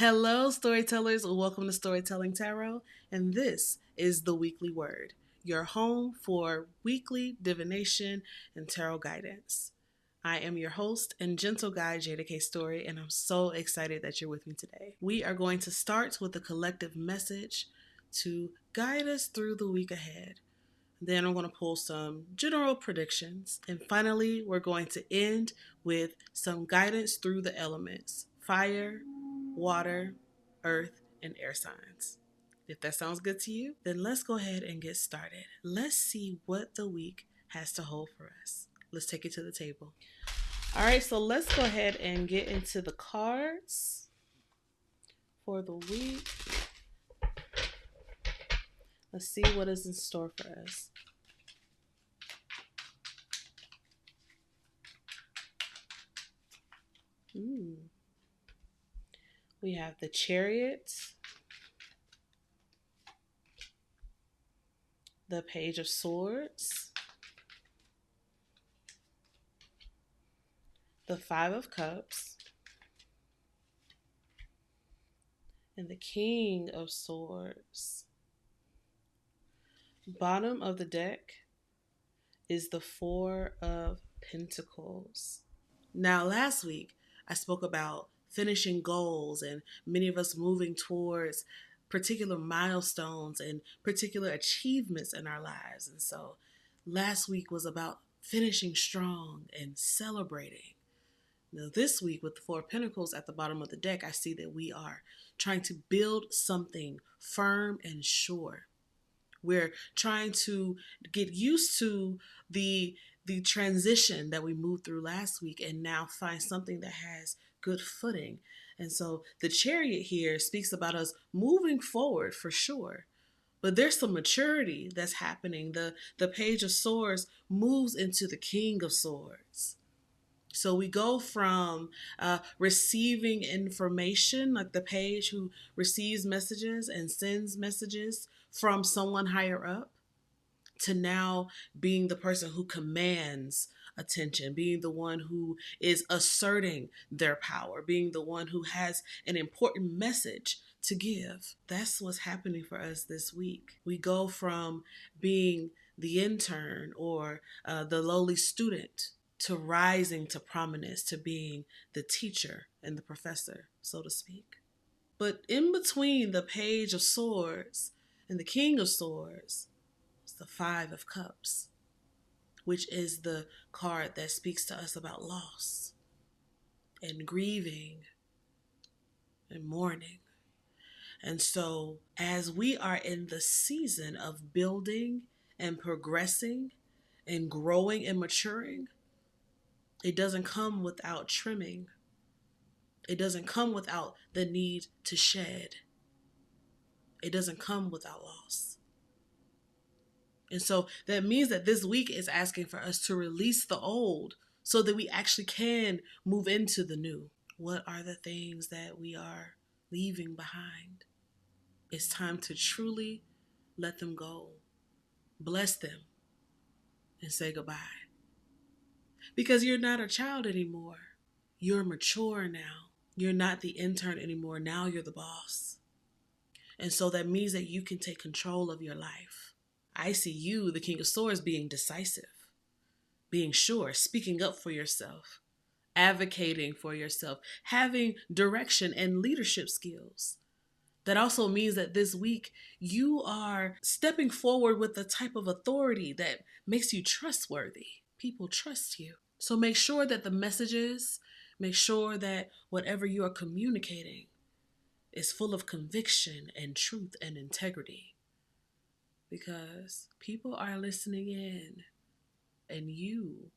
Hello, storytellers. Welcome to Storytelling Tarot, and this is the Weekly Word, your home for weekly divination and tarot guidance. I am your host and gentle guide, Jeida K. Story, and I'm so excited that you're with me today. We are going to start with a collective message to guide us through the week ahead. Then I'm going to pull some general predictions. And finally, we're going to end with some guidance through the elements: fire, water, earth, and air signs. If that sounds good to you, then let's go ahead and get started. Let's see what the week has to hold for us. Let's take it to the table. All right, so let's go ahead and get into the cards for the week. Let's see what is in store for us. We have the Chariot, the Page of Swords, the Five of Cups, and the King of Swords. Bottom of the deck is the Four of Pentacles. Now, last week, I spoke about finishing goals and many of us moving towards particular milestones and particular achievements in our lives. And so last week was about finishing strong and celebrating. Now, this week, with the Four of Pentacles at the bottom of the deck, I see that we are trying to build something firm and sure. We're trying to get used to the transition that we moved through last week and now find something that has good footing. And so the Chariot here speaks about us moving forward for sure. But there's some maturity that's happening. The Page of Swords moves into the King of Swords. So we go from receiving information, like the page who receives messages and sends messages from someone higher up, to now being the person who commands attention, being the one who is asserting their power, being the one who has an important message to give. That's what's happening for us this week. We go from being the intern or the lowly student to rising to prominence, to being the teacher and the professor, so to speak. But in between the Page of Swords and the King of Swords, it's the Five of Cups, which is the card that speaks to us about loss and grieving and mourning. And so as we are in the season of building and progressing and growing and maturing, it doesn't come without trimming. It doesn't come without the need to shed. It doesn't come without loss. And so that means that this week is asking for us to release the old so that we actually can move into the new. What are the things that we are leaving behind? It's time to truly let them go, bless them, and say goodbye. Because you're not a child anymore. You're mature now. You're not the intern anymore. Now you're the boss. And so that means that you can take control of your life. I see you, the King of Swords, being decisive, being sure, speaking up for yourself, advocating for yourself, having direction and leadership skills. That also means that this week you are stepping forward with the type of authority that makes you trustworthy. People trust you. So make sure that the messages, make sure that whatever you are communicating is full of conviction and truth and integrity. Because people are listening in, and you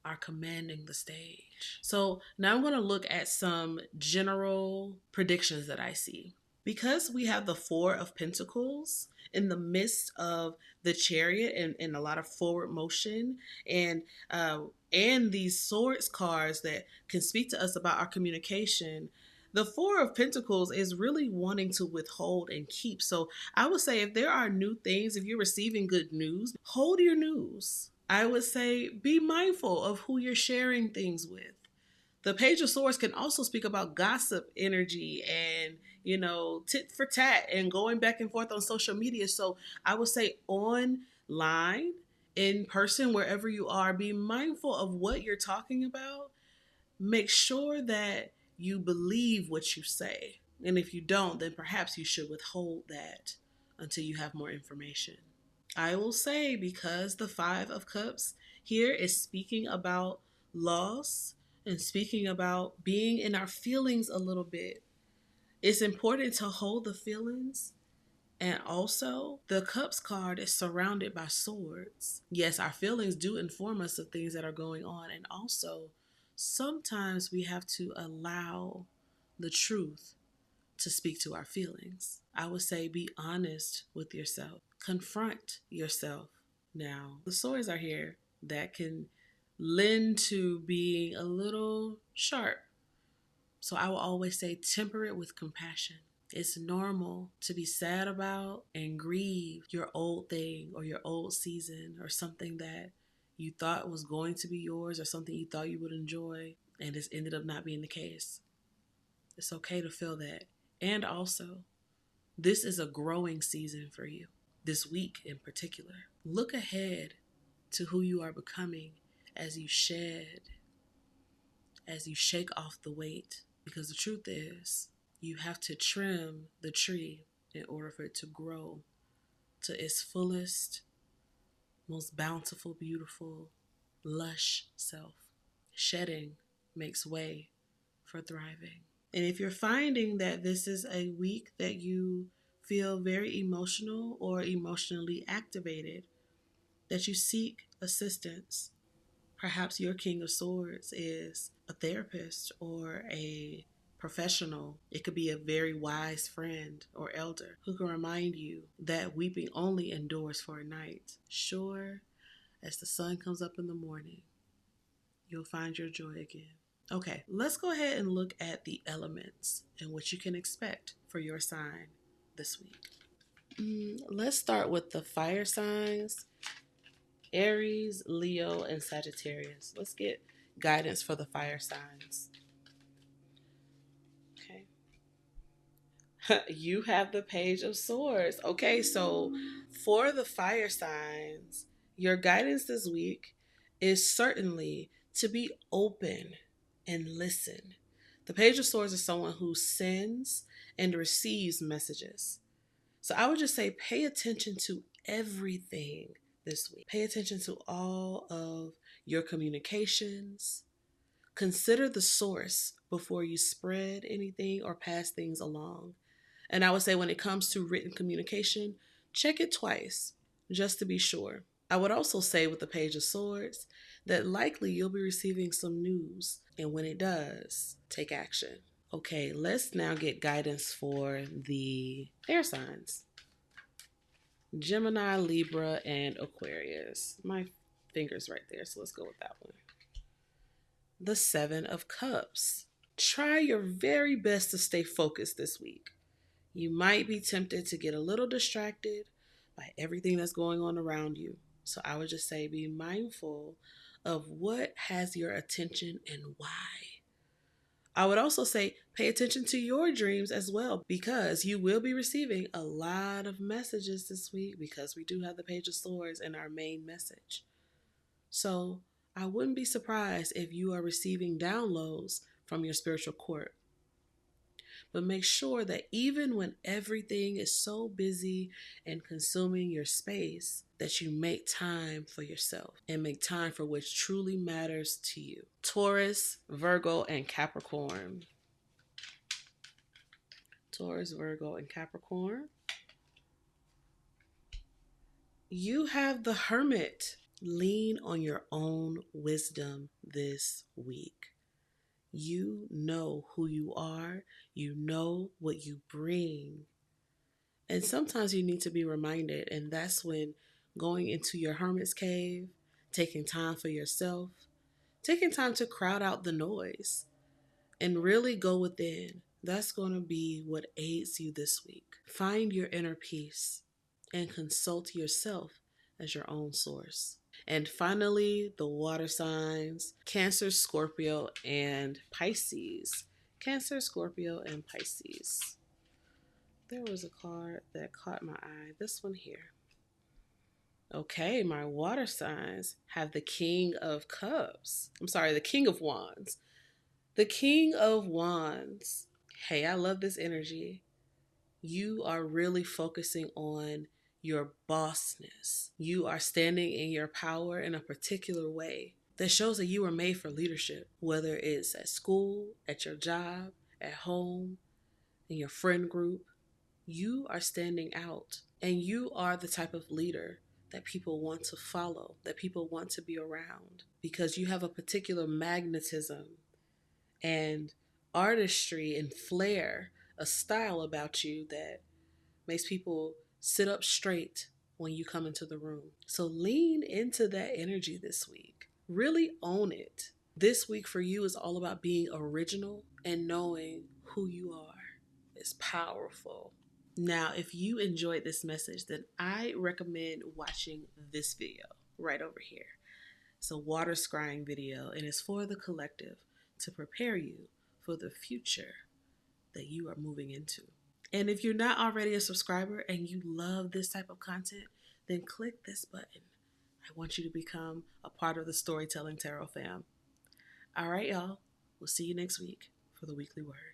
are commanding the stage. So now I'm going to look at some general predictions that I see. Because we have the Four of Pentacles in the midst of the Chariot and a lot of forward motion and these Swords cards that can speak to us about our communication, the Four of Pentacles is really wanting to withhold and keep. So I would say if there are new things, if you're receiving good news, hold your news. I would say be mindful of who you're sharing things with. The Page of Swords can also speak about gossip energy and, tit for tat and going back and forth on social media. So I would say online, in person, wherever you are, be mindful of what you're talking about. Make sure that you believe what you say. And if you don't, then perhaps you should withhold that until you have more information. I will say, because the Five of Cups here is speaking about loss and speaking about being in our feelings a little bit, it's important to hold the feelings. And also, the Cups card is surrounded by swords. Yes, our feelings do inform us of things that are going on. And also, sometimes we have to allow the truth to speak to our feelings. I would say be honest with yourself. Confront yourself. Now, the swords are here that can lend to being a little sharp. So I will always say temper it with compassion. It's normal to be sad about and grieve your old thing or your old season or something that you thought was going to be yours or something you thought you would enjoy and it's ended up not being the case. It's okay to feel that. And also, this is a growing season for you, this week in particular. Look ahead to who you are becoming as you shake off the weight. Because the truth is, you have to trim the tree in order for it to grow to its fullest, most bountiful, beautiful, lush self. Shedding makes way for thriving. And if you're finding that this is a week that you feel very emotional or emotionally activated, that you seek assistance, perhaps your King of Swords is a therapist or a professional. It could be a very wise friend or elder who can remind you that weeping only endures for a night. Sure, as the sun comes up in the morning, you'll find your joy again. Okay, let's go ahead and look at the elements and what you can expect for your sign this week. Let's start with the fire signs: Aries, Leo, and Sagittarius. Let's get guidance for the fire signs. Okay. You have the Page of Swords. Okay, so for the fire signs, your guidance this week is certainly to be open and listen. The Page of Swords is someone who sends and receives messages. So I would just say pay attention to everything this week. Pay attention to all of your communications. Consider the source before you spread anything or pass things along. And I would say when it comes to written communication, check it twice just to be sure. I would also say with the Page of Swords that likely you'll be receiving some news. And when it does, take action. Okay, let's now get guidance for the air signs: Gemini, Libra, and Aquarius. My finger's right there, so let's go with that one. The Seven of Cups. Try your very best to stay focused this week. You might be tempted to get a little distracted by everything that's going on around you. So I would just say be mindful of what has your attention and why. I would also say pay attention to your dreams as well, because you will be receiving a lot of messages this week because we do have the Page of Swords in our main message. So I wouldn't be surprised if you are receiving downloads from your spiritual court. But make sure that even when everything is so busy and consuming your space, that you make time for yourself and make time for what truly matters to you. Taurus, Virgo, and Capricorn. Taurus, Virgo, and Capricorn. You have the Hermit. Lean on your own wisdom this week. You know who you are. You know what you bring. And sometimes you need to be reminded, and that's when going into your hermit's cave, taking time for yourself, taking time to crowd out the noise, and really go within. That's going to be what aids you this week. Find your inner peace and consult yourself as your own source. And finally, the water signs, Cancer, Scorpio, and Pisces. Cancer, Scorpio, and Pisces. There was a card that caught my eye. This one here. Okay, my water signs have the King of Cups. I'm sorry, the King of Wands. The King of Wands. Hey, I love this energy. You are really focusing on your bossness. You are standing in your power in a particular way that shows that you were made for leadership, whether it's at school, at your job, at home, in your friend group. You are standing out, and you are the type of leader that people want to follow, that people want to be around, because you have a particular magnetism and artistry and flair, a style about you that makes people sit up straight when you come into the room. So lean into that energy this week. Really own it. This week for you is all about being original and knowing who you are. It's powerful. Now, if you enjoyed this message, then I recommend watching this video right over here. It's a water scrying video, and it's for the collective to prepare you for the future that you are moving into. And if you're not already a subscriber and you love this type of content, then click this button. I want you to become a part of the Storeytelling Tarot fam. All right, y'all. We'll see you next week for the weekly word.